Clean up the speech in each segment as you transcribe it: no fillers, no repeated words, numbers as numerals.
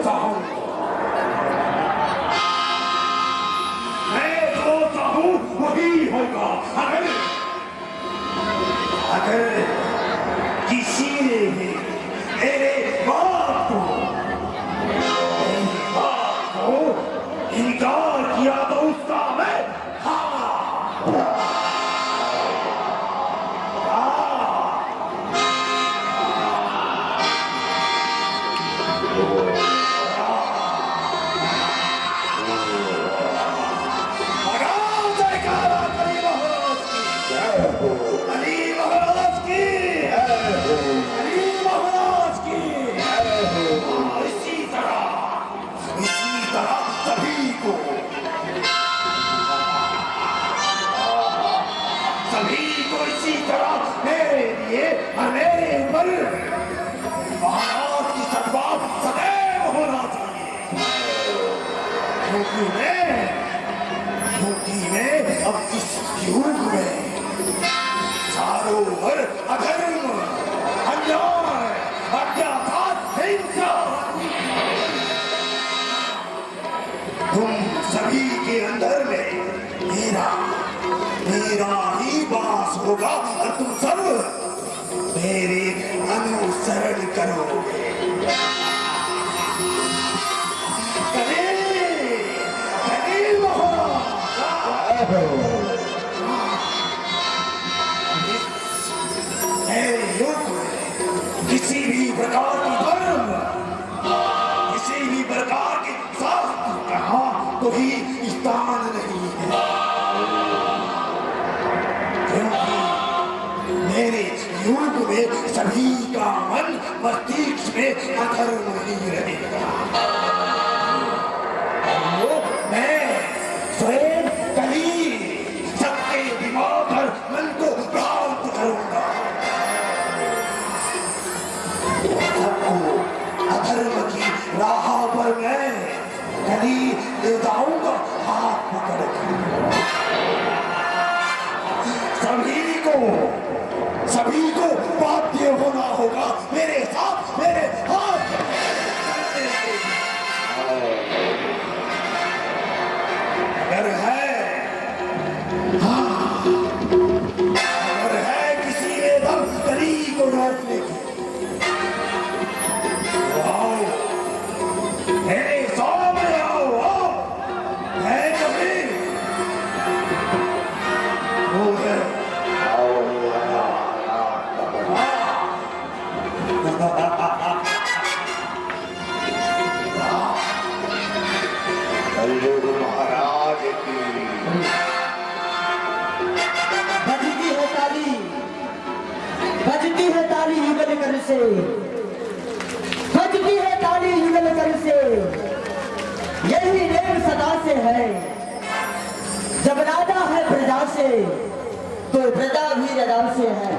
चाहूं मैं जो चाहूं वही होगा। अगर किसी ने भी मेरे बाप को इनकार किया तो उसका मैं इसी तरह मेरे लिए और मेरे ऊपर महाराज की सद्भाव सदैव होना चाहिए। क्योंकि मैं अब इस युग में चारों ओर अधर्म, अन्याय, अत्याचार, हिंसा, तुम सभी के अंदर में मेरा ही वास होगा और तुम सब मेरे अनुसरण करोगे। किसी भी प्रकार की धर्म, किसी भी प्रकार के शास्त्र कहा तो ही स्थान नहीं है, क्योंकि मेरे युग में सभी का मन मस्तिष्क में अधर्म ही रहेगा। मैं स्वयं कहीं सबके दिमाग और मन को भ्रांत करूंगा, सबको अधर्म की राह पर मैं कहीं ले जाऊंगा हाथ पकड़ के। सभी को बाध्य होना होगा मेरे साथ, मेरे हाथ अगर है किसी में दम गली को रोकने की, आओ मेरे सामने आओ, है कभी वो है महाराज की बजती है ताली युगल कर से, बजती है ताली युगल कर से, यही नेम सदा से है। जब राजा है प्रजा से तो प्रजा भी राजा से है।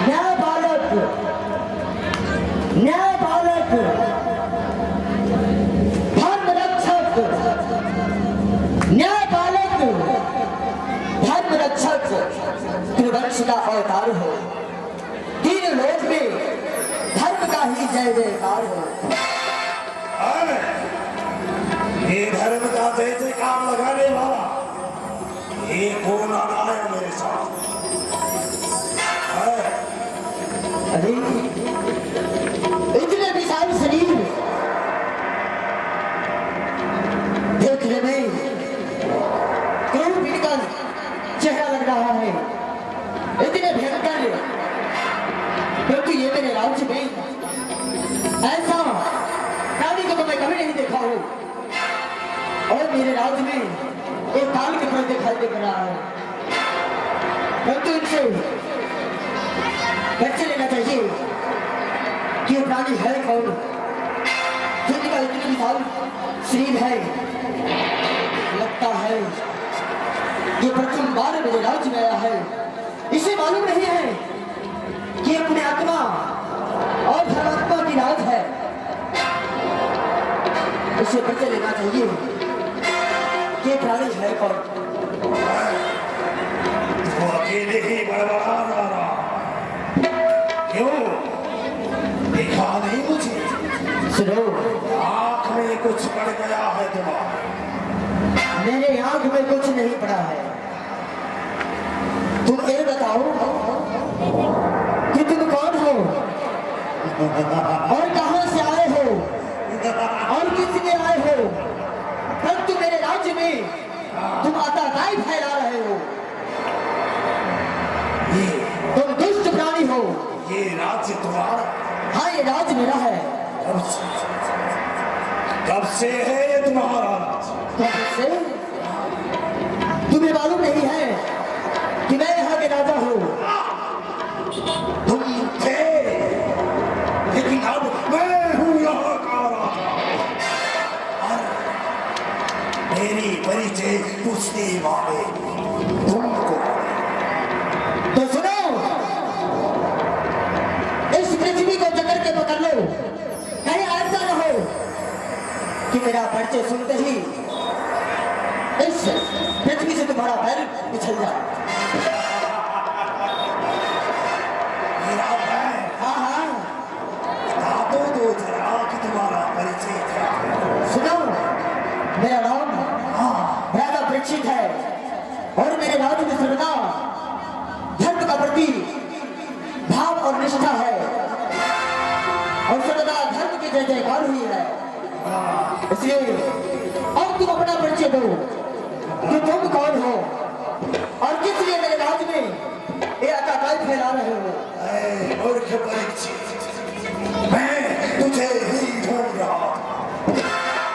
न्याय बालक धर्म रक्षक, न्याय बालक धर्म रक्षक त्रिवंश का अवतार हो। तीन लोक में धर्म का ही जय जयकार हो। ये धर्म का जय जयकार लगाने वाला ये कौन आया मेरे साथ? अरे इतने विशाल शरीर देखने में क्रूर पीड़ का चेहरा लग रहा है, इतने भयंकर, क्योंकि ये मेरे राज्य में ऐसा प्राणी को तो मैं कभी नहीं देखा हूं। और मेरे राज्य में एक काल के तरह दिखाई दे रहा है, परंतु इनसे बच्चे लेना चाहिए कि ये प्राणी है कौन, जिनका इतनी विशाल शरीर है। लगता है ये प्रथम बार मेरे राज्य में आया है। इसे मालूम नहीं है कि अपने आत्मा और धर्मात्मा की राज है। इसे बच्चे लेना चाहिए कि प्राणी है कौन। वो अकेले ही बड़बड़ा रहा, क्यों देखा नहीं मुझे? सुनो, आंख में कुछ पड़ गया है तुम्हारे। मेरे आंख में कुछ नहीं पड़ा है। तुम ये बताओ कि तुम कौन हो और कहां से आए हो और किस लिए आए हो। परंतु मेरे राज्य में तुम आतंकाई फैला रहे हो। ये तुम दुष्ट प्राणी हो। ये राज्य तुम्हारा? हाँ, ये राज्य मेरा है। कब से है ये तुम्हारा राज्य? कब से? तुम्हें मालूम नहीं है कि मैं यहाँ के राजा हूँ। तुम थे, लेकिन अब मैं हूँ यहाँ का राजा। और मेरी परिचय पूछने वाले तुमको। तो सुनो, इस पृथ्वी को जकड़ के पकड़ लो। कहीं ऐसा न हो कि मेरा परिचय सुनते ही इस पृथ्वी से तुम्हारा पैर पिछल जाए। मेरा पैर? हाँ हाँ, बता दो जरा कि तुम्हारा परिचय क्या है। सुनो, मेरा नाम राजा परीक्षित है और मेरे राज्य में सर्वदा धर्म का प्रति भाव और निष्ठा है और सर्वदा धर्म की जय जयकार हुई है। इसलिए अब तुम अपना परिचय दो कि तुम कौन हो और किस लिए मेरे राज्य में ये आतंकाई फैला रहे हो। ऐ मूर्ख परीक्षित, मैं तुझे ही ढूंढ रहा था।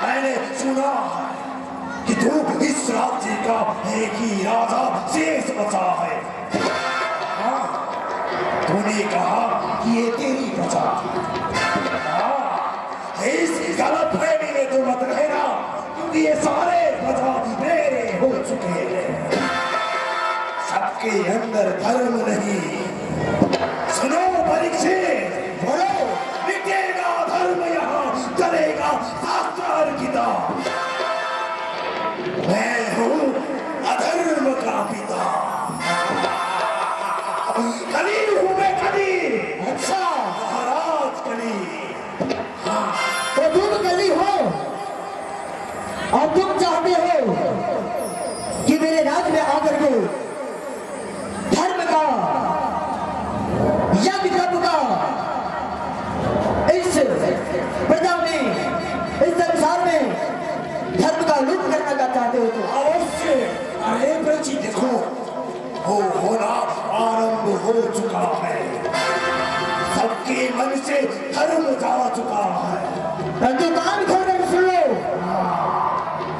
मैंने सुना है कि तू इस राज्य का एक ही राजा शेष बचा है। हाँ, तूने कहा कि ये तेरी प्रजा। इस गलत फहमी में तो मत रहना, क्योंकि ये सारे प्रजा मेरे हो चुके हैं। सबके अंदर धर्म नहीं। सुनो परीक्षित, बोलो, मिटेगा धर्म यहाँ, चलेगा शास्त्र किताब। मैं हूँ अधर्म का पिता। कली हूँ मैं, कली। अच्छा, महाराज कली। तो तुम कली हो और तुम चाहते हो कि मेरे राज्य में आकर के धर्म का यज्ञ तप का इस प्रजा में, इस संसार में धर्म का लुट करना का चाहते हो तो अवश्य। अरे प्रजी देखो, वो होना आरंभ हो चुका है। सबके मन से धर्म जा चुका है। परंतु कान खोलकर सुन लो,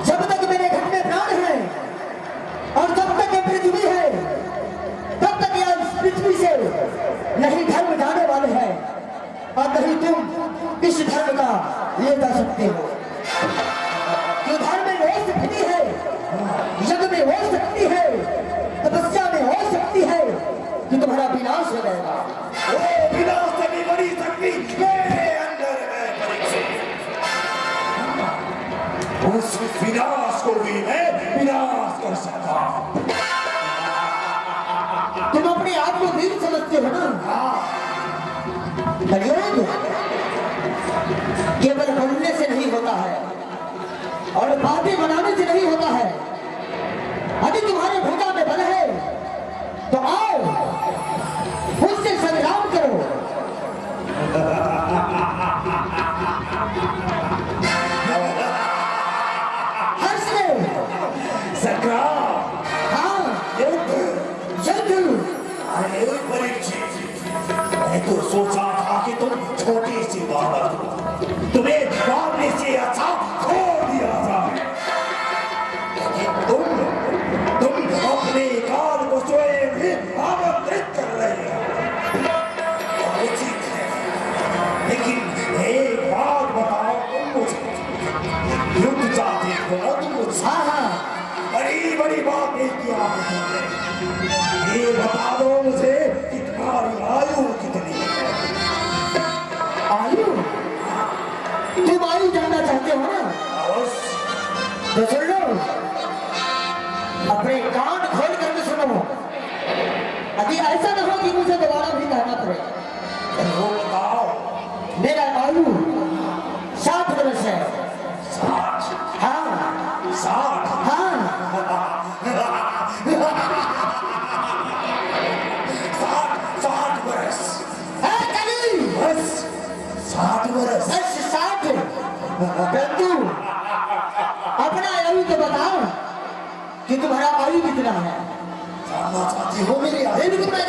जब तक मेरे घर में प्राण है और जब तक ये पृथ्वी है, तब तक यह इस पृथ्वी से नहीं धर्म जाने वाले हैं और नहीं तुम इस धर्म का ले जा सकते हो। जो धर्म में हो सकती है, यज्ञ में हो सकती है, तपस्या में हो सकती है, कि तुम्हारा विनाश हो जाएगा। वो विनाश से भी बड़ी शक्ति मेरे अंदर है परीक्षित। उस विनाश को भी मैं विनाश कर सकता हूँ। तुम अपने आप को वीर समझते हो ना? कलियुग केवल बोलने से नहीं होता है और बातें बनाने से नहीं होता है। यदि तुम्हारे भूजा में बल है तो आओ, मुझसे संग्राम करो। हर्ष ले। संग्राम, हाँ, युद्ध। युद्ध। अरे परीक्षित, मैं तो सोचा था कि तुम छोटी सी बालक हो, तुम्हें मारने से अच्छा छोड़ दिया जाए। लेकिन तुम अपने काल को स्वयं ही आमंत्रित कर रहे हो। उचित है, लेकिन एक बात बताओ तुम मुझे, युद्ध चाहते हो ना तुम मुझसे? हाँ हाँ, बड़ी बड़ी बातें किया है तुमने। ये बता दो मुझे कि तुम्हारी आयु कितनी है? आयु? तुम आयु जानना चाहते हो ना? अवश्य। तो सुन लो, अपने कान खोल करके सुनो। यदि ऐसा न हो कि मुझे दोबारा भी कहना पड़े। वो बताओ। मेरा आयु वर्ष है। 60 हाँ 60 हाँ 60 वर्ष है कभी बस 60 वर्ष 60 परंतु अपना आयु तो बताओ कि तुम्हारा आयु कितना है। जानना चाहती हो मेरी आयु? बिल्कुल मैं